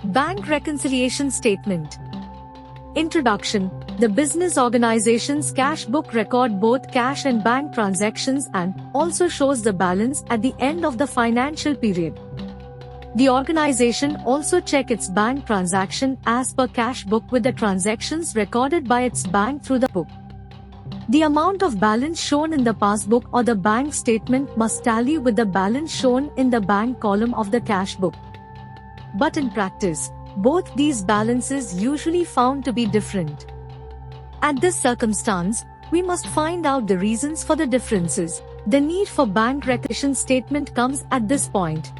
Bank Reconciliation Statement. Introduction. The business organization's cash book record both cash and bank transactions and also shows the balance at the end of the financial period. The organization also check its bank transaction as per cash book with the transactions recorded by its bank through the book. The amount of balance shown in the passbook or the bank statement must tally with the balance shown in the bank column of the cash book. But in practice, both these balances usually found to be different. At this circumstance, we must find out the reasons for the differences. The need for bank reconciliation statement comes at this point.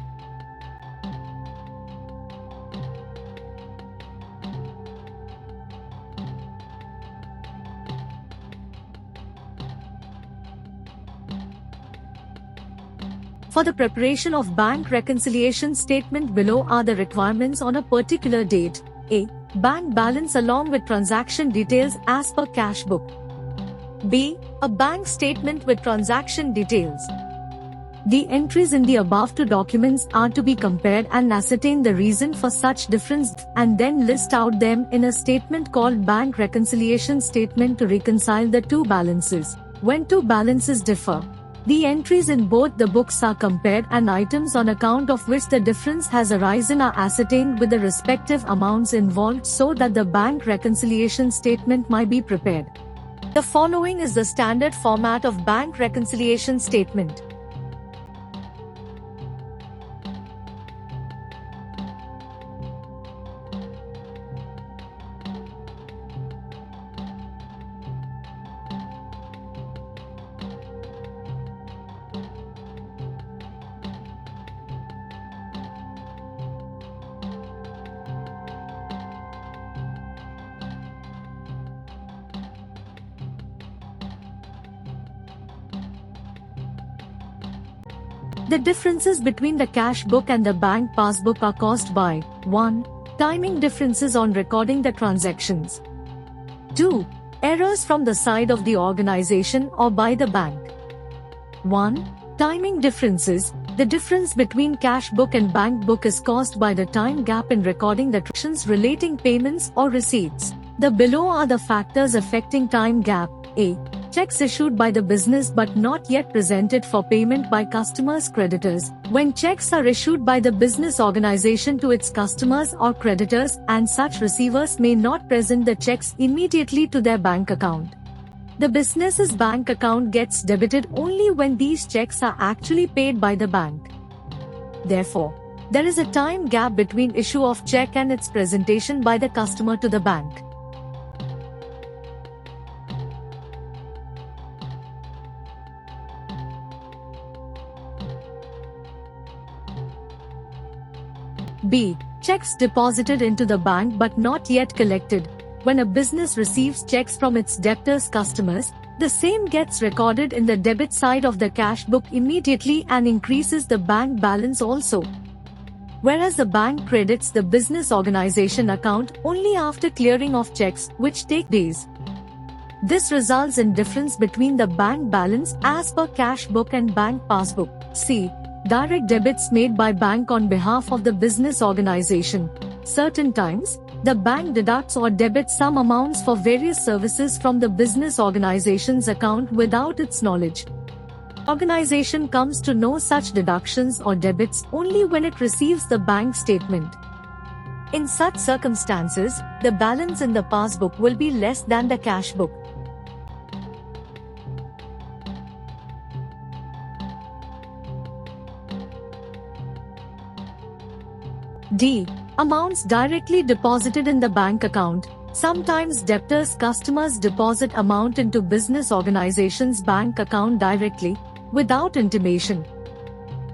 For the preparation of bank reconciliation statement, below are the requirements on a particular date. A. Bank balance along with transaction details as per cash book. B. A bank statement with transaction details. The entries in the above two documents are to be compared and ascertain the reason for such difference and then list out them in a statement called bank reconciliation statement to reconcile the two balances. When two balances differ, the entries in both the books are compared and items on account of which the difference has arisen are ascertained with the respective amounts involved so that the bank reconciliation statement might be prepared. The following is the standard format of bank reconciliation statement. The differences between the cash book and the bank passbook are caused by 1. Timing differences on recording the transactions. 2. Errors from the side of the organization or by the bank. 1. Timing differences. The difference between cash book and bank book is caused by the time gap in recording the transactions relating payments or receipts. The below are the factors affecting time gap. A. Checks issued by the business but not yet presented for payment by customers' creditors. When checks are issued by the business organization to its customers or creditors and such receivers may not present the checks immediately to their bank account. The business's bank account gets debited only when these checks are actually paid by the bank. Therefore, there is a time gap between issue of check and its presentation by the customer to the bank. B. Checks deposited into the bank but not yet collected. When a business receives checks from its debtors' customers, the same gets recorded in the debit side of the cash book immediately and increases the bank balance also. Whereas the bank credits the business organization account only after clearing of checks, which take days. This results in difference between the bank balance as per cash book and bank passbook. C. Direct debits made by bank on behalf of the business organization. Certain times, the bank deducts or debits some amounts for various services from the business organization's account without its knowledge. Organization comes to know such deductions or debits only when it receives the bank statement. In such circumstances, the balance in the passbook will be less than the cash book. D. Amounts directly deposited in the bank account. Sometimes debtors' customers deposit amount into business organization's bank account directly, without intimation.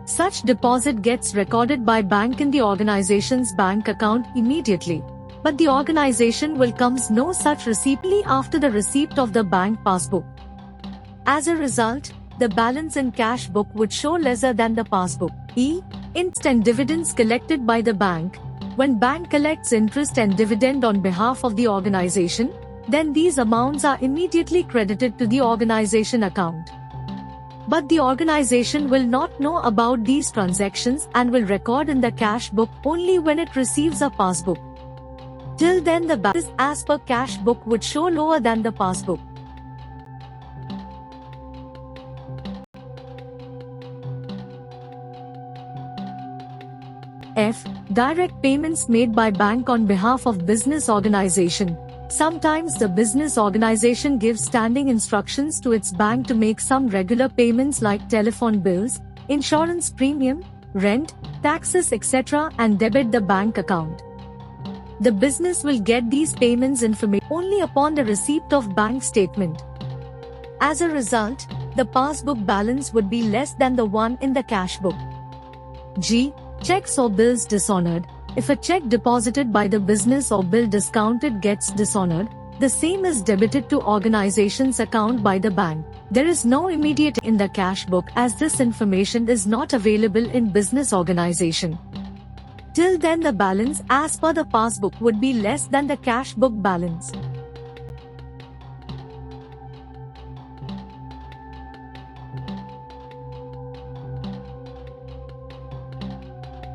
Such deposit gets recorded by bank in the organization's bank account immediately, but the organization will comes no such receipt after the receipt of the bank passbook. As a result, the balance in cash book would show lesser than the passbook. E. Interest and dividends collected by the bank. When bank collects interest and dividend on behalf of the organization, then these amounts are immediately credited to the organization account. But the organization will not know about these transactions and will record in the cash book only when it receives a passbook. Till then the balance as per cash book would show lower than the passbook. F. Direct payments made by bank on behalf of business organization. Sometimes the business organization gives standing instructions to its bank to make some regular payments like telephone bills, insurance premium, rent, taxes etc. and debit the bank account. The business will get these payments information only upon the receipt of bank statement. As a result, the passbook balance would be less than the one in the cash book. G. Checks or bills dishonored. If a check deposited by the business or bill discounted gets dishonored, the same is debited to organization's account by the bank. There is no immediate in the cash book as this information is not available in business organization. Till then the balance as per the passbook would be less than the cash book balance.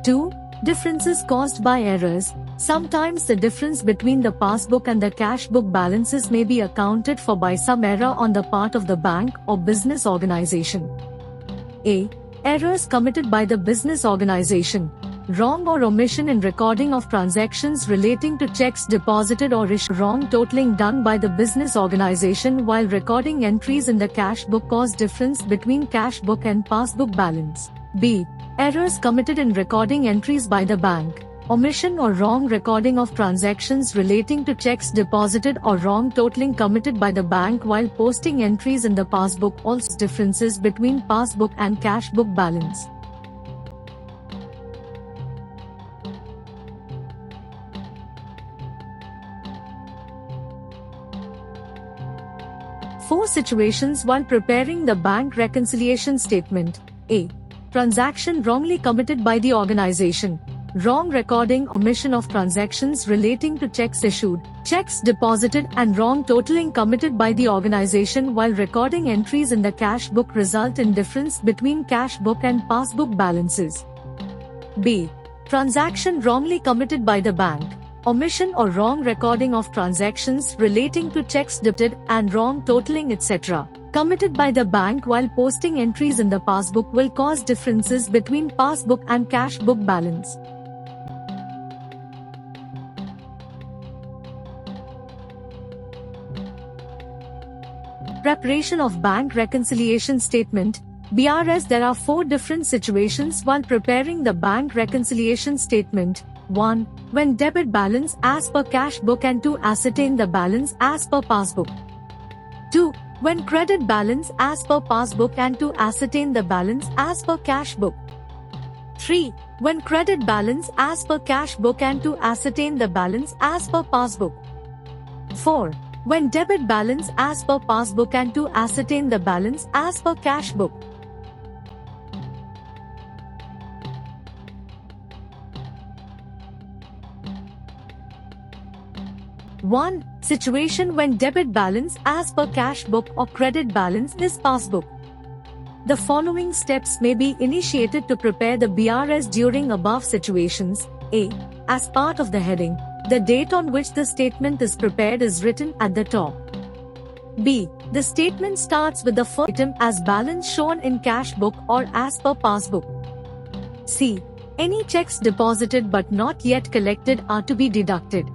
Two. Differences caused by errors. Sometimes the difference between the passbook and the cash book balances may be accounted for by some error on the part of the bank or business organization. A. Errors committed by the business organization. Wrong or omission in recording of transactions relating to checks deposited or issued. Wrong totaling done by the business organization while recording entries in the cash book cause difference between cash book and passbook balance. B. Errors committed in recording entries by the bank. Omission or wrong recording of transactions relating to checks deposited or wrong totaling committed by the bank while posting entries in the passbook also differences between passbook and cash book balance. Four situations while preparing the bank reconciliation statement. A. Transaction wrongly committed by the organization. Wrong recording, omission of transactions relating to checks issued, checks deposited and wrong totaling committed by the organization while recording entries in the cash book result in difference between cash book and passbook balances. B. Transaction wrongly committed by the bank. Omission or wrong recording of transactions relating to checks debited and wrong totaling etc. committed by the bank while posting entries in the passbook will cause differences between passbook and cash book balance. Preparation of bank reconciliation statement. BRS. There are four different situations while preparing the bank reconciliation statement. 1. When debit balance as per cash book and 2. Ascertain the balance as per passbook. 2. When credit balance as per passbook and 2. Ascertain the balance as per cash book. 3. When credit balance as per cash book and 2. Ascertain the balance as per passbook. 4. When debit balance as per passbook and 2. Ascertain the balance as per cash book. One. Situation when debit balance as per cash book or credit balance is passbook. The following steps may be initiated to prepare the BRS during above situations. A. As part of the heading, the date on which the statement is prepared is written at the top. B. The statement starts with the first item as balance shown in cash book or as per passbook. C. Any checks deposited but not yet collected are to be deducted.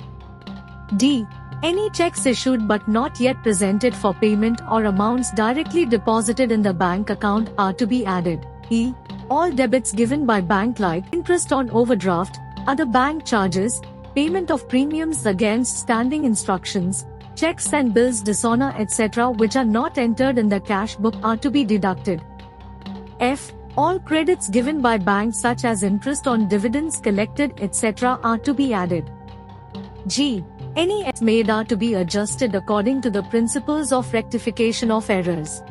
D. Any checks issued but not yet presented for payment or amounts directly deposited in the bank account are to be added. E. All debits given by bank like interest on overdraft, other bank charges, payment of premiums against standing instructions, checks and bills dishonor etc. which are not entered in the cash book are to be deducted. F. All credits given by banks such as interest on dividends collected etc. are to be added. G. Any errors made are to be adjusted according to the principles of rectification of errors.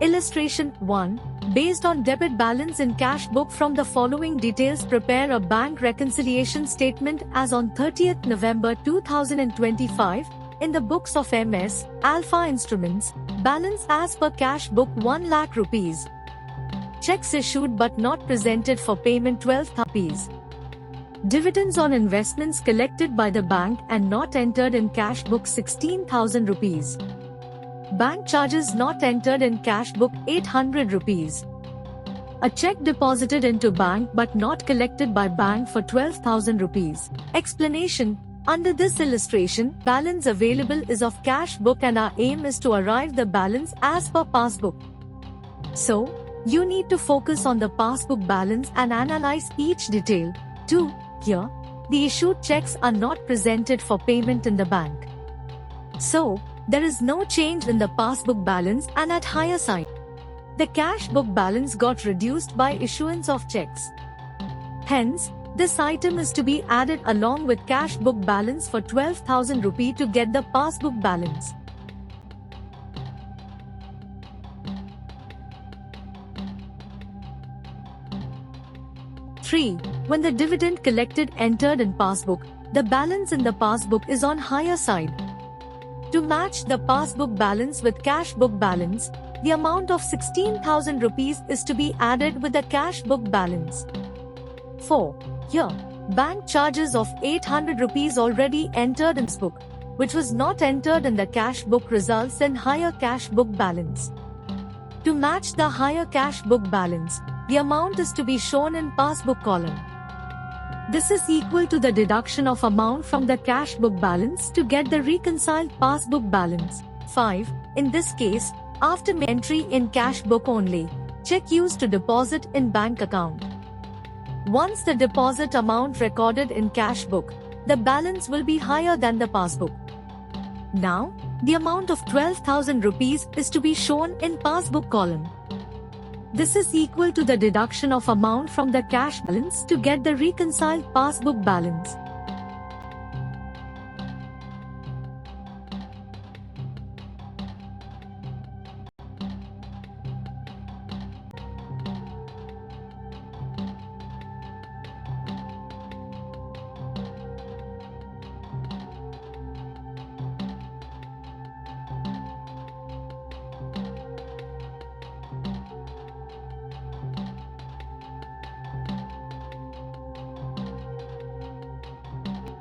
Illustration 1. Based on debit balance in cash book from the following details, prepare a bank reconciliation statement as on 30th November 2025. In the books of MS Alpha Instruments, balance as per cash book 1 lakh rupees. Checks issued but not presented for payment 12,000 rupees. Dividends on investments collected by the bank and not entered in cash book 16,000 rupees. Bank charges not entered in cash book 800 rupees. A check deposited into bank but not collected by bank for 12,000 rupees. Explanation: under this illustration, balance available is of cash book and our aim is to arrive the balance as per passbook. So, you need to focus on the passbook balance and analyze each detail. 2. Here, the issued checks are not presented for payment in the bank. So, there is no change in the passbook balance and at higher side, the cash book balance got reduced by issuance of checks. Hence, this item is to be added along with cash book balance for 12,000 rupee to get the passbook balance. Three. When the dividend collected entered in passbook, the balance in the passbook is on higher side. To match the passbook balance with cash book balance, the amount of 16,000 rupees is to be added with the cash book balance. 4. Here, bank charges of 800 rupees already entered in this book, which was not entered in the cash book, results in higher cash book balance. To match the higher cash book balance, the amount is to be shown in passbook column. This is equal to the deduction of amount from the cash book balance to get the reconciled passbook balance. 5. In this case, after entry in cash book only, check used to deposit in bank account. Once the deposit amount recorded in cash book, the balance will be higher than the passbook. Now, the amount of 12,000 rupees is to be shown in passbook column. This is equal to the deduction of amount from the cash balance to get the reconciled passbook balance.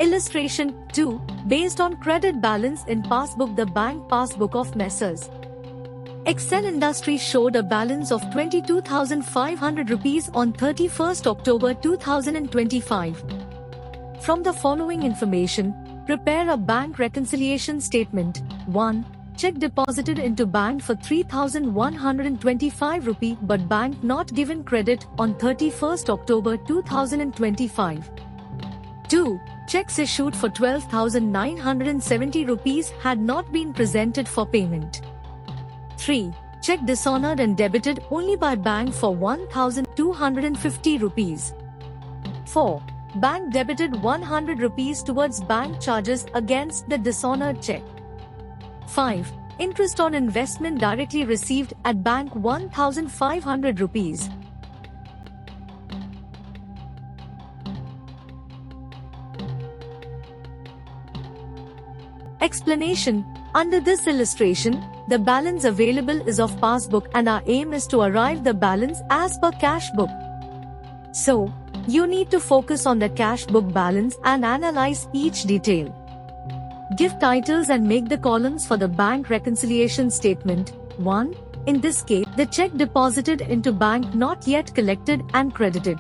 Illustration 2. Based on credit balance in passbook, the bank passbook of Messrs. Excel Industries showed a balance of 22,500 rupees on 31st October 2025. From the following information, prepare a bank reconciliation statement. 1. Check deposited into bank for 3,125 rupee but bank not given credit on 31st October 2025. 2. Checks issued for 12,970 rupees had not been presented for payment. 3. Check dishonored and debited only by bank for 1,250 rupees. 4. Bank debited 100 rupees towards bank charges against the dishonored check. 5. Interest on investment directly received at bank 1,500 rupees. Explanation: under this illustration, the balance available is of passbook and our aim is to arrive the balance as per cash book. So, you need to focus on the cash book balance and analyze each detail. Give titles and make the columns for the bank reconciliation statement. 1. In this case, the check deposited into bank not yet collected and credited.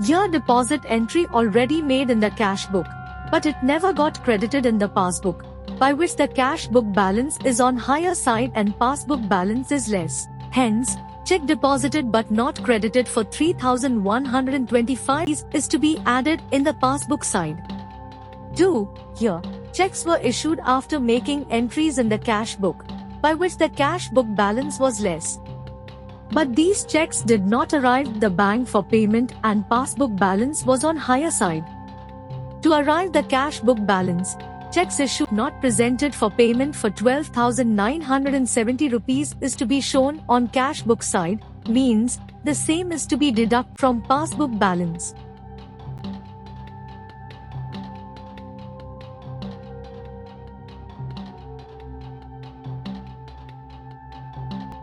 Here deposit entry already made in the cash book, but it never got credited in the passbook, by which the cash book balance is on higher side and passbook balance is less. Hence, check deposited but not credited for 3,125 is to be added in the passbook side. 2. Here, checks were issued after making entries in the cash book, by which the cash book balance was less. But these checks did not arrive at the bank for payment and passbook balance was on higher side. To arrive the cash book balance, checks issued not presented for payment for 12,970 rupees is to be shown on cash book side, means the same is to be deducted from passbook balance.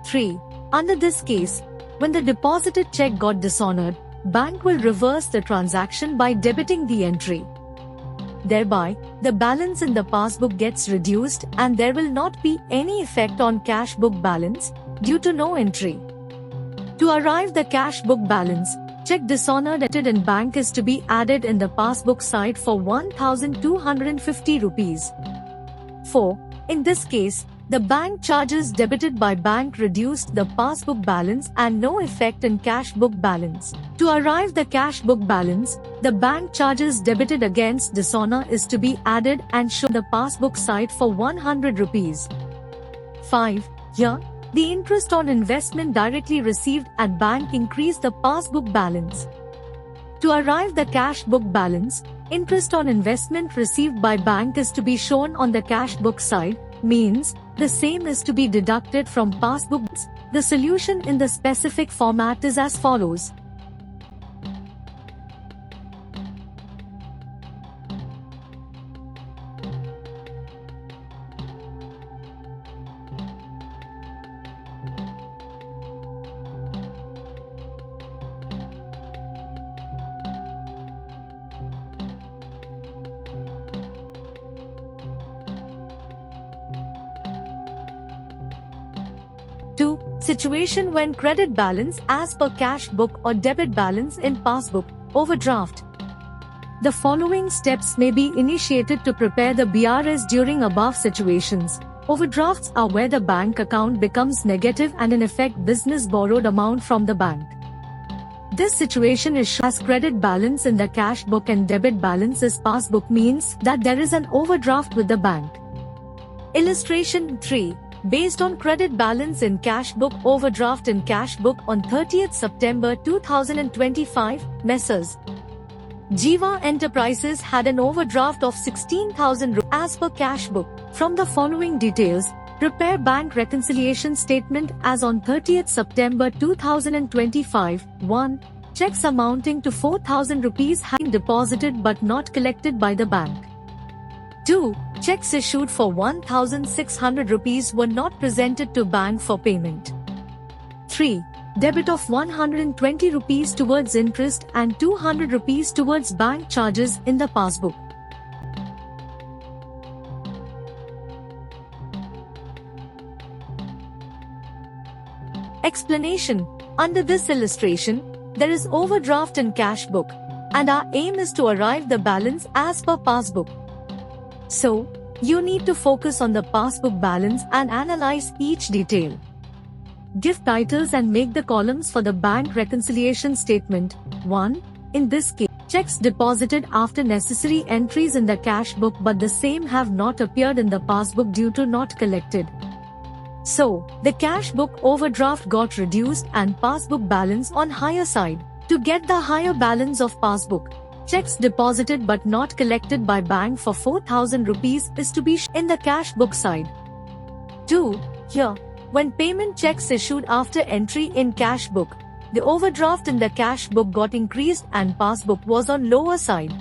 Three. Under this case, when the deposited check got dishonored, bank will reverse the transaction by debiting the entry. Thereby, the balance in the passbook gets reduced and there will not be any effect on cash book balance due to no entry. To arrive the cash book balance, check dishonored entered in bank is to be added in the passbook side for 1250 rupees. 4. In this case, the bank charges debited by bank reduced the passbook balance and no effect in cash book balance. To arrive the cash book balance, the bank charges debited against dishonor is to be added and shown the passbook side for 100 rupees. 5. Here, the interest on investment directly received at bank increase the passbook balance. To arrive the cash book balance, interest on investment received by bank is to be shown on the cash book side, means the same is to be deducted from passbooks. The solution in the specific format is as follows. Two. Situation when credit balance as per cash book or debit balance in passbook, overdraft. The following steps may be initiated to prepare the BRS during above situations. Overdrafts are where the bank account becomes negative and in effect business borrowed amount from the bank. This situation is shown as credit balance in the cash book and debit balance is passbook means that there is an overdraft with the bank. Illustration 3. Based on credit balance in cash book, overdraft in cash book on 30th September 2025, Messrs. Jiva Enterprises had an overdraft of 16,000 as per cash book. From the following details, prepare bank reconciliation statement as on 30th September 2025. 1. Checks amounting to 4,000 rupees have been deposited but not collected by the bank. 2. Checks issued for 1,600 rupees were not presented to bank for payment. 3. Debit of 120 rupees towards interest and 200 rupees towards bank charges in the passbook. Explanation. Under this illustration, there is overdraft in cash book, and our aim is to arrive the balance as per passbook. So, you need to focus on the passbook balance and analyze each detail. Give titles and make the columns for the bank reconciliation statement. 1. In this case, checks deposited after necessary entries in the cash book but the same have not appeared in the passbook due to not collected. So, the cash book overdraft got reduced and passbook balance on higher side. To get the higher balance of passbook, checks deposited but not collected by bank for 4,000 rupees is to be in the cash book side. 2. Here, when payment checks issued after entry in cash book, the overdraft in the cash book got increased and passbook was on lower side.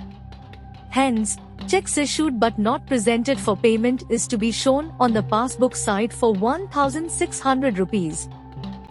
Hence, checks issued but not presented for payment is to be shown on the passbook side for 1,600 rupees.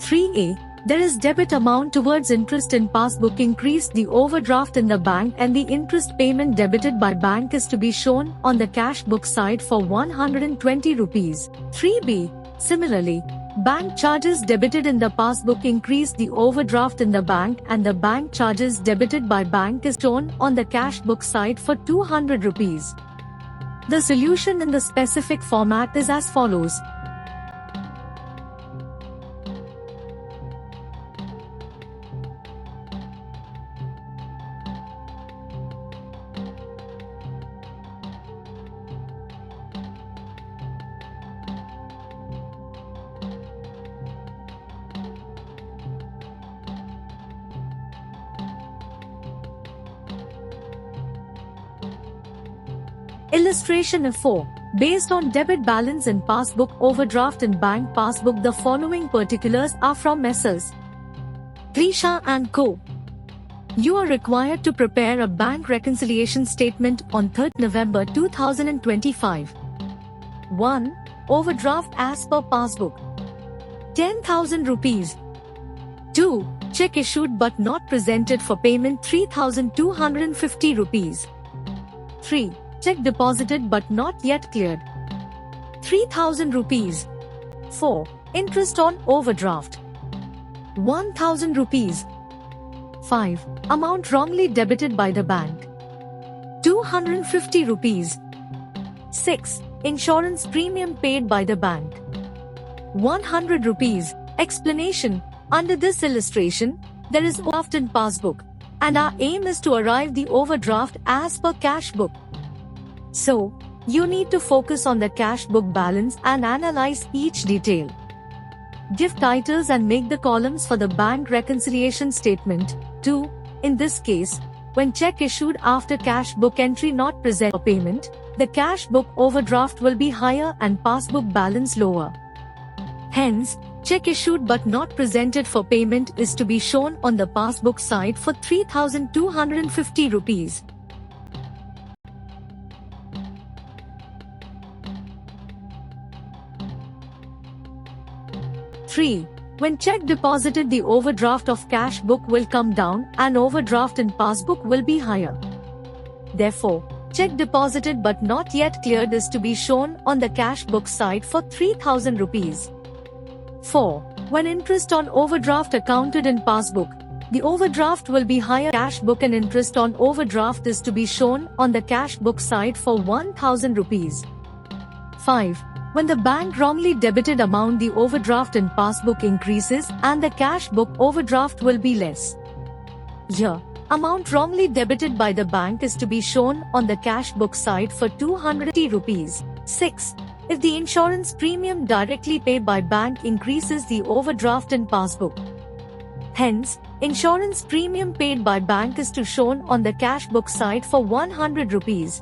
3a. There is debit amount towards interest in passbook increased the overdraft in the bank and the interest payment debited by bank is to be shown on the cash book side for 120 rupees. 3b. Similarly, bank charges debited in the passbook increased the overdraft in the bank and the bank charges debited by bank is shown on the cash book side for 200 rupees. The solution in the specific format is as follows. Illustration 4. Based on debit balance in passbook, overdraft in bank passbook, the following particulars are from Messrs. Trisha and Co. You are required to prepare a bank reconciliation statement on 3rd November 2025. 1. Overdraft as per passbook. 10,000 rupees. 2. Check issued but not presented for payment 3,250 rupees. 3. Check deposited but not yet cleared 3,000 rupees. 4. Interest on overdraft 1,000 rupees. 5. Amount wrongly debited by the bank 250 rupees. 6. Insurance premium paid by the bank 100 rupees. Explanation: under this illustration, there is overdraft in passbook, and our aim is to arrive the overdraft as per cash book. So, you need to focus on the cash book balance and analyze each detail. Give titles and make the columns for the bank reconciliation statement. 2. In this case, when check issued after cash book entry not present for payment, the cash book overdraft will be higher and passbook balance lower. Hence, check issued but not presented for payment is to be shown on the passbook side for 3,250 rupees. Three. When check deposited, the overdraft of cash book will come down and overdraft in passbook will be higher. Therefore, check deposited but not yet cleared is to be shown on the cash book side for 3,000 rupees. 4. When interest on overdraft accounted in passbook, the overdraft will be higher cash book and interest on overdraft is to be shown on the cash book side for 1,000 rupees. 5. When the bank wrongly debited amount, the overdraft in passbook increases and the cash book overdraft will be less. Here, amount wrongly debited by the bank is to be shown on the cash book side for 250 rupees. 6. If the insurance premium directly paid by bank increases the overdraft in passbook. Hence, insurance premium paid by bank is to shown on the cash book side for 100 rupees.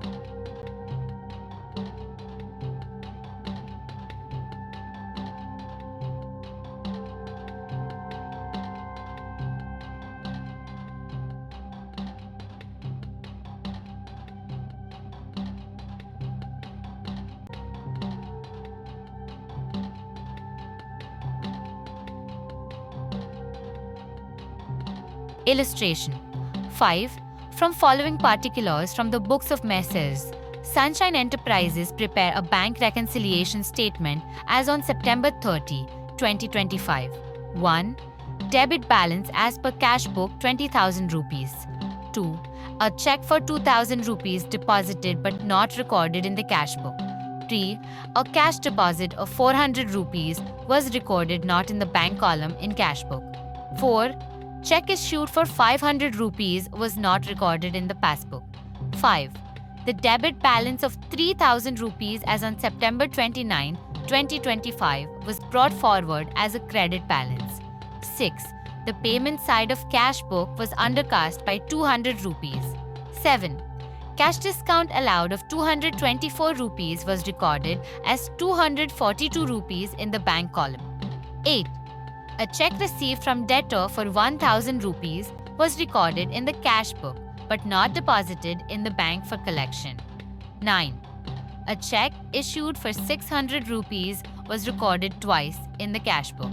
Illustration 5. From following particulars from the books of Messrs. Sunshine Enterprises prepare a bank reconciliation statement as on September 30, 2025. 1. Debit balance as per cash book 20,000 rupees. 2. A check for 2,000 rupees deposited but not recorded in the cash book. 3. A cash deposit of 400 rupees was recorded not in the bank column in cash book. 4. Check issued for 500 rupees was not recorded in the passbook. 5. The debit balance of 3,000 rupees as on September 29, 2025 was brought forward as a credit balance. 6. The payment side of cash book was undercast by 200 rupees. 7. Cash discount allowed of 224 rupees was recorded as 242 rupees in the bank column. 8. A check received from debtor for 1,000 rupees was recorded in the cash book but not deposited in the bank for collection. 9. A check issued for 600 rupees was recorded twice in the cash book.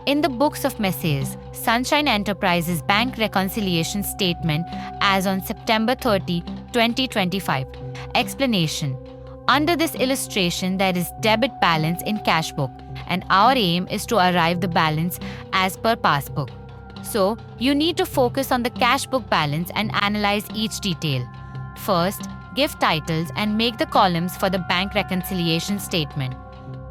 In the books of Messrs. Sunshine Enterprises Bank Reconciliation Statement as on September 30, 2025. Explanation: under this illustration, there is debit balance in cash book, and our aim is to arrive the balance as per passbook. So, you need to focus on the cash book balance and analyze each detail. First, give titles and make the columns for the bank reconciliation statement.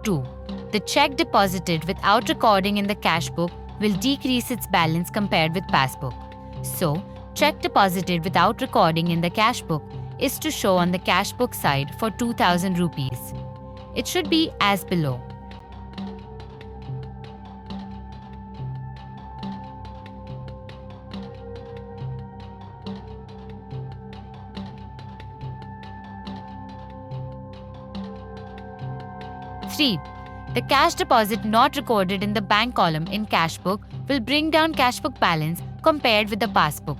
2. The check deposited without recording in the cash book will decrease its balance compared with passbook. So, check deposited without recording in the cash book is to show on the cash book side for 2,000 rupees. It should be as below. 3. The cash deposit not recorded in the bank column in cash book will bring down cash book balance compared with the passbook.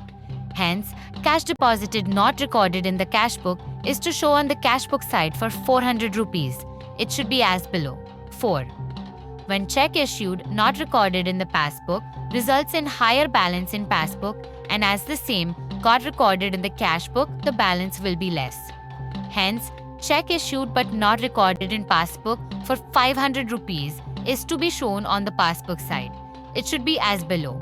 Hence, cash deposited not recorded in the cash book is to show on the cash book side for 400 rupees. It should be as below. 4. When check issued not recorded in the passbook results in higher balance in passbook, and as the same got recorded in the cash book, the balance will be less. Hence, check issued but not recorded in passbook for 500 rupees is to be shown on the passbook side. It should be as below.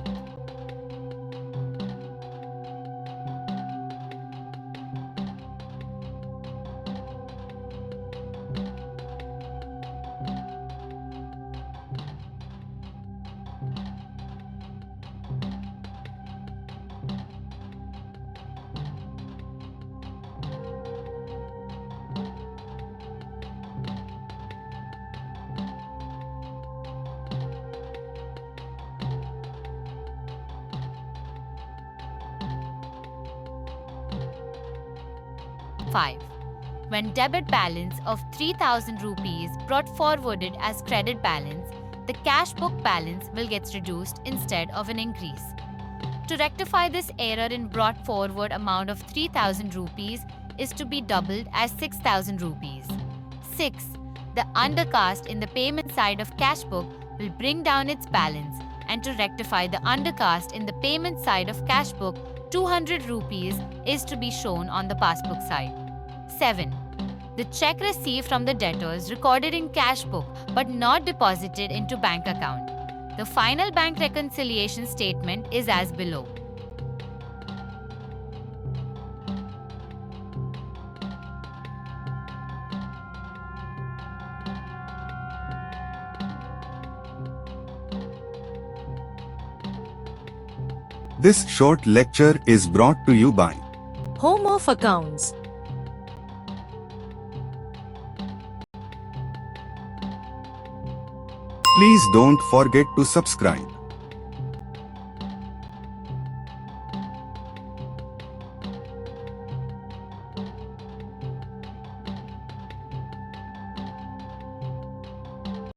Five. When debit balance of 3000 rupees brought forwarded as credit balance, the cash book balance will get reduced instead of an increase. To rectify this error in brought forward amount of 3000 rupees is to be doubled as 6000 rupees. 6. The undercast in the payment side of cash book will bring down its balance, and to rectify the undercast in the payment side of cash book, 200 rupees is to be shown on the passbook side. 7. The check received from the debtors recorded in cash book but not deposited into bank account. The final bank reconciliation statement is as below. This short lecture is brought to you by Home of Accounts. Please don't forget to subscribe.